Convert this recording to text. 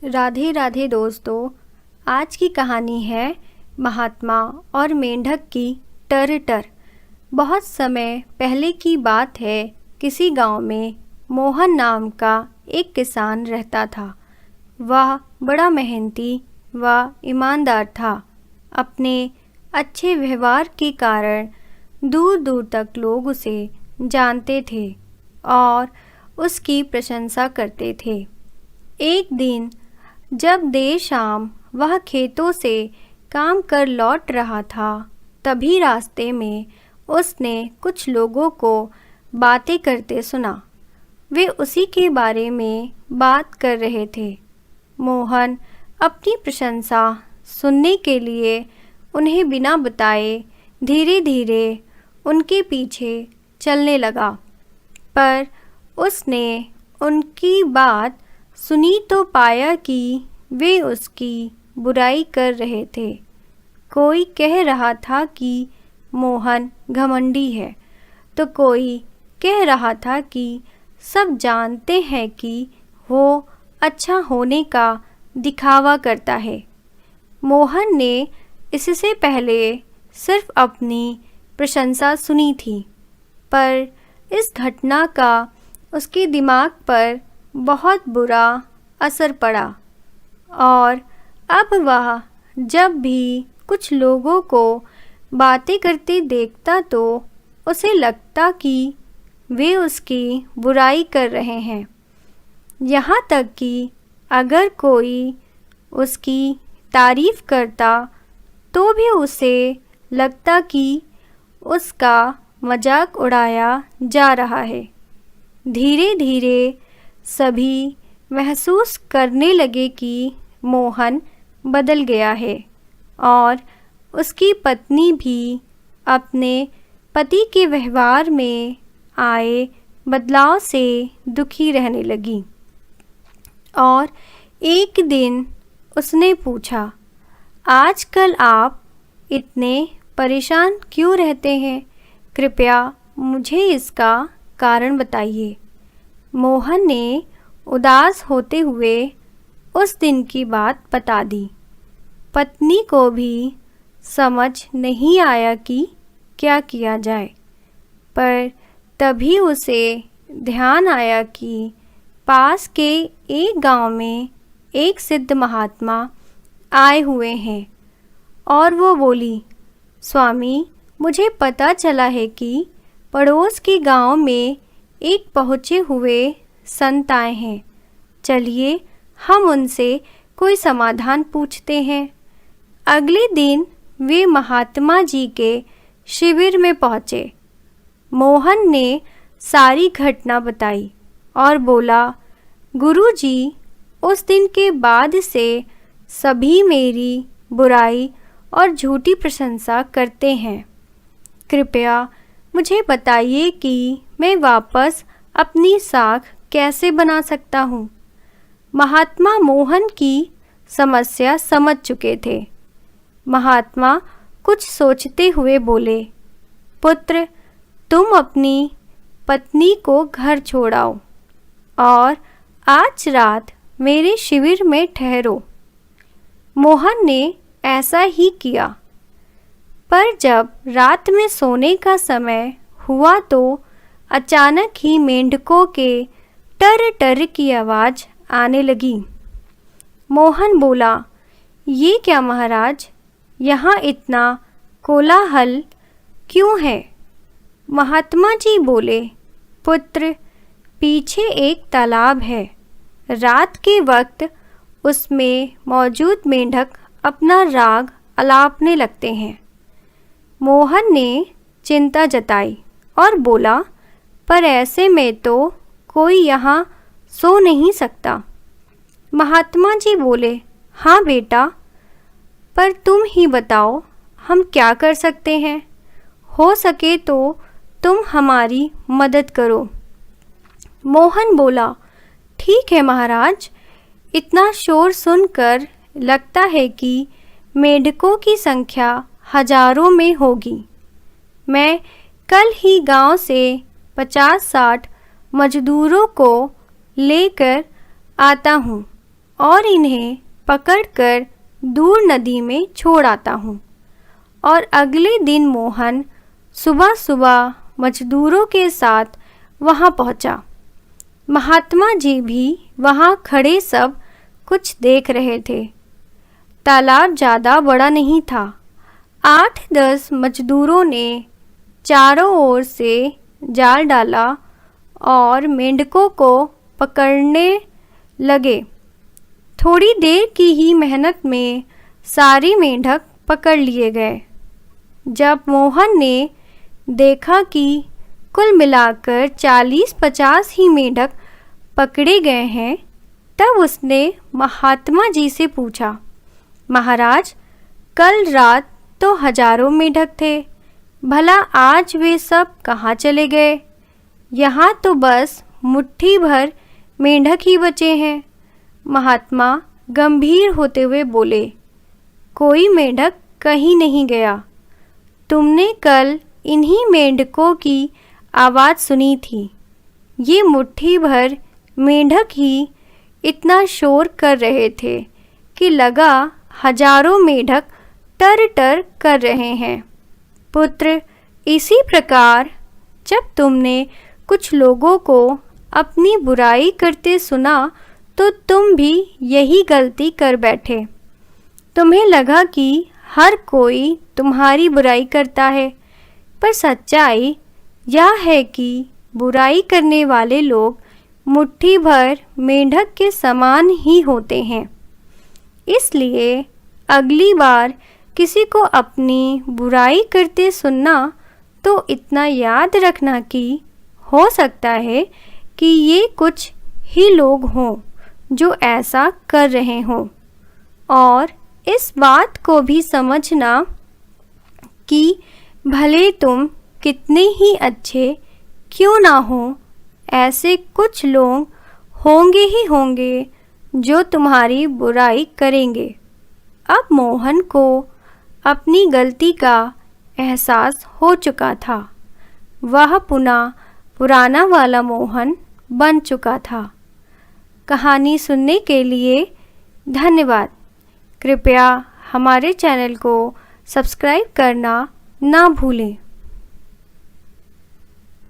राधे राधे दोस्तों। आज की कहानी है महात्मा और मेंढक की टर। बहुत समय पहले की बात है। किसी गांव में मोहन नाम का एक किसान रहता था। वह बड़ा मेहनती व ईमानदार था। अपने अच्छे व्यवहार के कारण दूर दूर तक लोग उसे जानते थे और उसकी प्रशंसा करते थे। एक दिन जब देर शाम वह खेतों से काम कर लौट रहा था, तभी रास्ते में उसने कुछ लोगों को बातें करते सुना। वे उसी के बारे में बात कर रहे थे। मोहन अपनी प्रशंसा सुनने के लिए उन्हें बिना बताए धीरे धीरे उनके पीछे चलने लगा। पर उसने उनकी बात सुनी तो पाया कि वे उसकी बुराई कर रहे थे। कोई कह रहा था कि मोहन घमंडी है, तो कोई कह रहा था कि सब जानते हैं कि वो अच्छा होने का दिखावा करता है। मोहन ने इससे पहले सिर्फ अपनी प्रशंसा सुनी थी, पर इस घटना का उसके दिमाग पर बहुत बुरा असर पड़ा और अब वह जब भी कुछ लोगों को बातें करते देखता तो उसे लगता कि वे उसकी बुराई कर रहे हैं। यहाँ तक कि अगर कोई उसकी तारीफ करता तो भी उसे लगता कि उसका मजाक उड़ाया जा रहा है। धीरे धीरे सभी महसूस करने लगे कि मोहन बदल गया है और उसकी पत्नी भी अपने पति के व्यवहार में आए बदलाव से दुखी रहने लगी। और एक दिन उसने पूछा, आजकल आप इतने परेशान क्यों रहते हैं? कृपया मुझे इसका कारण बताइए। मोहन ने उदास होते हुए उस दिन की बात बता दी। पत्नी को भी समझ नहीं आया कि क्या किया जाए, पर तभी उसे ध्यान आया कि पास के एक गांव में एक सिद्ध महात्मा आए हुए हैं और वो बोली, स्वामी, मुझे पता चला है कि पड़ोस के गांव में एक पहुँचे हुए संत आए हैं। चलिए हम उनसे कोई समाधान पूछते हैं। अगले दिन वे महात्मा जी के शिविर में पहुँचे। मोहन ने सारी घटना बताई और बोला, गुरुजी, उस दिन के बाद से सभी मेरी बुराई और झूठी प्रशंसा करते हैं। कृपया मुझे बताइए कि मैं वापस अपनी साख कैसे बना सकता हूँ। महात्मा मोहन की समस्या समझ चुके थे। महात्मा कुछ सोचते हुए बोले, पुत्र, तुम अपनी पत्नी को घर छोड़ आओ और आज रात मेरे शिविर में ठहरो। मोहन ने ऐसा ही किया, पर जब रात में सोने का समय हुआ तो अचानक ही मेंढकों के टर टर की आवाज़ आने लगी। मोहन बोला, ये क्या महाराज, यहाँ इतना कोलाहल क्यों है? महात्मा जी बोले, पुत्र, पीछे एक तालाब है। रात के वक्त उसमें मौजूद मेंढक अपना राग अलापने लगते हैं। मोहन ने चिंता जताई और बोला, पर ऐसे में तो कोई यहाँ सो नहीं सकता। महात्मा जी बोले, हाँ बेटा, पर तुम ही बताओ हम क्या कर सकते हैं। हो सके तो तुम हमारी मदद करो। मोहन बोला, ठीक है महाराज, इतना शोर सुनकर लगता है कि मेंढकों की संख्या हजारों में होगी। मैं कल ही गांव से 50-60 मजदूरों को लेकर आता हूँ। और इन्हें पकड़कर दूर नदी में छोड़ आता हूँ। और अगले दिन मोहन सुबह सुबह मजदूरों के साथ वहाँ पहुँचा। महात्मा जी भी वहाँ खड़े सब कुछ देख रहे थे। तालाब ज़्यादा बड़ा नहीं था। 8-10 मजदूरों ने चारों ओर से जाल डाला और मेंढकों को पकड़ने लगे। थोड़ी देर की ही मेहनत में सारी मेंढक पकड़ लिए गए। जब मोहन ने देखा कि कुल मिलाकर 40-50 ही मेंढक पकड़े गए हैं, तब उसने महात्मा जी से पूछा, महाराज, कल रात तो हजारों मेंढक थे, भला आज वे सब कहाँ चले गए? यहाँ तो बस मुट्ठी भर मेंढक ही बचे हैं। महात्मा गंभीर होते हुए बोले, कोई मेंढक कहीं नहीं गया। तुमने कल इन्हीं मेंढकों की आवाज़ सुनी थी। ये मुट्ठी भर मेंढक ही इतना शोर कर रहे थे कि लगा हजारों मेंढक टर टर कर रहे हैं। पुत्र, इसी प्रकार जब तुमने कुछ लोगों को अपनी बुराई करते सुना तो तुम भी यही गलती कर बैठे। तुम्हें लगा कि हर कोई तुम्हारी बुराई करता है, पर सच्चाई यह है कि बुराई करने वाले लोग मुट्ठी भर मेंढक के समान ही होते हैं। इसलिए अगली बार किसी को अपनी बुराई करते सुनना तो इतना याद रखना कि हो सकता है कि ये कुछ ही लोग हों जो ऐसा कर रहे हों। और इस बात को भी समझना कि भले तुम कितने ही अच्छे क्यों ना हो, ऐसे कुछ लोग होंगे ही होंगे जो तुम्हारी बुराई करेंगे। अब मोहन को अपनी गलती का एहसास हो चुका था। वह पुनः पुराना वाला मोहन बन चुका था। कहानी सुनने के लिए धन्यवाद। कृपया हमारे चैनल को सब्सक्राइब करना ना भूलें।